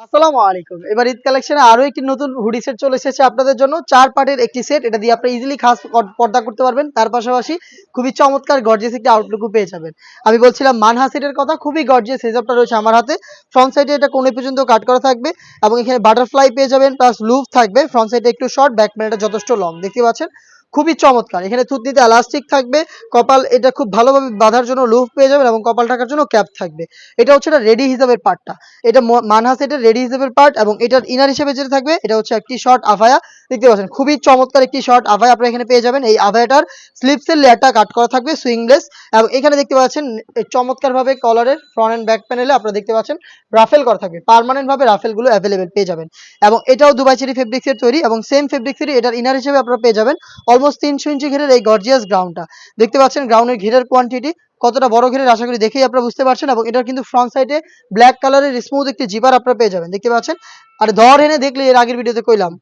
আসসালামু আলাইকুম। এবার ঈদ কালেকশনে আরো একটি নতুন হুডি সেট চলে এসেছে আপনাদের জন্য। ৪ পার্টের একটি সেট। এটা দিয়ে আপনি ইজিলি খাস পর্দা করতে পারবেন। তার পাশাপাশি খুবই চমৎকার গর্জিয়াস একটি আউটলুকও পেয়ে যাবেন। আমি বলছিলাম মানহা সেটের কথা। খুবই গর্জিয়াস সেটআপটা রয়েছে আমার হাতে। ফ্রন্ট সাইডে এটা কোণে পর্যন্ত কাট করা থাকবে এবং এখানে বাটারফ্লাই পেয়ে যাবেন প্লাস লুপ থাকবে। ফ্রন্ট সাইডে একটু শর্ট, ব্যাক প্যানেলটা যথেষ্ট লং। দেখতে পাচ্ছেন? খুবই চমৎকার। এখানে থুতনিতে এলাস্টিক থাকবে। কপাল এটা খুব ভালোভাবে বাঁধার জন্য লুপ পেয়ে যাবেন এবং কপাল ঢাকার জন্য ক্যাপ থাকবে। এটা হচ্ছে রেডি হিসাবের পার্টটা। এটা মানহা সেটের রেডি হিসেবের পার্ট এবং এটার ইনার হিসেবে যেটা থাকবে এটা হচ্ছে একটি শর্ট আভায়া। দেখতে পাচ্ছেন খুবই চমৎকার একটি শর্ট আভায়া আপনারা এখানে পেয়ে যাবেন। এই আভায়াটার স্লিপসের লেয়ারটা কাট করা থাকবে সুইংলেস এবং এখানে দেখতে পাচ্ছেন চমৎকারভাবে কলারের ফ্রন্ট এন্ড ব্যাক প্যানেলে আপনারা দেখতে পাচ্ছেন রাফেল করা থাকবে। পার্মানেন্ট ভাবে রাফেলগুলো অ্যাভেলেবেল পেয়ে যাবেন এবং এটাও দুবাই চেরি ফেব্রিক্সের তৈরি এবং সেম ফেব্রিক্সেরই এটার ইনার হিসেবে আপনারা পেয়ে যাবেন অলমোস্ট 300 ইঞ্চি ঘেরের এই গর্জিয়াস গ্রাউন্ডটা। দেখতে পাচ্ছেন গ্রাউন্ডের ঘেরের কোয়ান্টিটি কতটা বড় ঘেরের আশা করি দেখেই আপনারা বুঝতে পারছেন এবং এটার কিন্তু ফ্রন্ট সাইডে ব্ল্যাক কালারের স্মুথ একটি জিপার আপনারা পেয়ে যাবেন। দেখতে পাচ্ছেন? আর ধর এনে দেখলে এর আগের ভিডিওতে কইলাম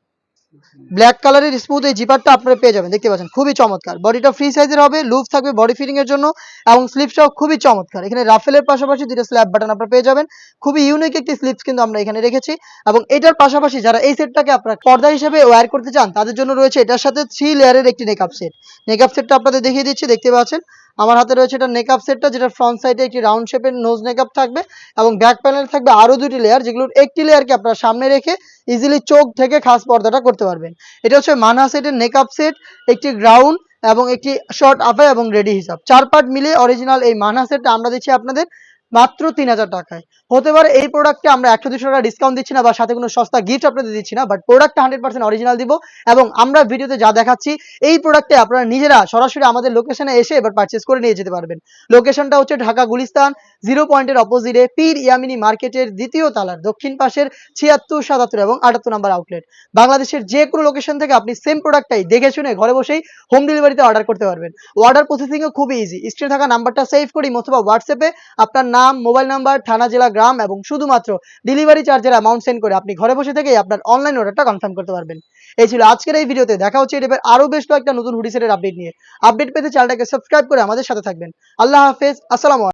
ব্ল্যাক কালারের স্মুথ এই জিপারটা আপনারা পেয়ে যাবেন। দেখতে পাচ্ছেন খুবই চমৎকার। বডিটা ফ্রি সাইজের হবে, লুপ থাকবে বডি ফিটিং এর জন্য এবং স্লিপসটাও খুবই চমৎকার। এখানে রাফেলের পাশাপাশি দুটো স্ল্যাব বাটন আপনারা পেয়ে যাবেন। খুবই ইউনিক একটি স্লিপস কিন্তু আমরা এখানে রেখেছি এবং এটার পাশাপাশি যারা এই সেটটাকে আপনারা পর্দা হিসেবে ওয়্যার করতে চান তাদের জন্য রয়েছে এটার সাথে 3 লেয়ারের একটি নেকআপ সেট। নেকআপ সেটটা আপনাদের দেখিয়ে দিচ্ছি। দেখতে পাচ্ছেন আমার হাতে রয়েছে এটা নেকআপ সেটটা, যেটা ফ্রন্ট সাইডে একটি রাউন্ড শেপের নোজ নেকআপ থাকবে এবং ব্যাক প্যানেল থাকবে আরো দুটি লেয়ার, যেগুলোর একটি লেয়ারকে আপনারা সামনে রেখে ইজিলি চোখ থেকে খাস পর্দাটা করতে পারবেন। এটা হচ্ছে মানহা সেটের নেকআপ সেট, একটি গ্রাউন্ড এবং একটি শর্ট আফায়া এবং রেডি হিসাব ৪ পার্ট মিলে অরিজিনাল এই মানহা সেটটা আমরা দিচ্ছি আপনাদের মাত্র ৩,০০০ টাকায়। হতে পারে এই প্রোডাক্টে আমরা ১০০-২০০ টাকা ডিসকাউন্ট দিচ্ছি না বা সাথে কোনো সস্তা গিফট আপনাদের দিচ্ছি না, বাট প্রোডাক্টটা 100% অরিজিনাল দিব এবং আমরা ভিডিওতে যা দেখাচ্ছি এই প্রোডাক্টে আপনারা নিজেরা সরাসরি আমাদের লোকেশনে এসে এবার পারচেজ করে নিয়ে যেতে পারবেন। লোকেশনটা হচ্ছে ঢাকা গুলিস্তান 0 পয়েন্টের অপোজিটে পীর ইয়ামিনী মার্কেটের দ্বিতীয় তলার দক্ষিণ পাশের ৭৬, ৭৭ এবং ৭৮ নাম্বার আউটলেট। বাংলাদেশের যে কোনো লোকেশন থেকে আপনি সেম প্রোডাক্টটাই দেখে শুনে ঘরে বসেই হোম ডেলিভারিতে অর্ডার করতে পারবেন। অর্ডার প্রসেসিংও খুবই ইজি। স্ক্রিনে থাকা নাম্বারটা সেভ করি অথবা হোয়াটসঅ্যাপে আপনার নাম, মোবাইল নাম্বার, থানা, জেলা, গ্রাম এবং শুধুমাত্র ডেলিভারি চার্জের অ্যামাউন্ট সেন্ড করে আপনি ঘরে বসে থেকেই আপনার অনলাইন অর্ডারটা কনফার্ম করতে পারবেন। এই ছিল আজকের এই ভিডিওতে। দেখা হচ্ছে এর আরো বেশ কয়েকটা নতুন হুডি সেটের আপডেট নিয়ে। আপডেট পেতে চ্যানেলটাকে সাবস্ক্রাইব করে আমাদের সাথে থাকবেন। আল্লাহ হাফেজ। আসসালামু আলাইকুম।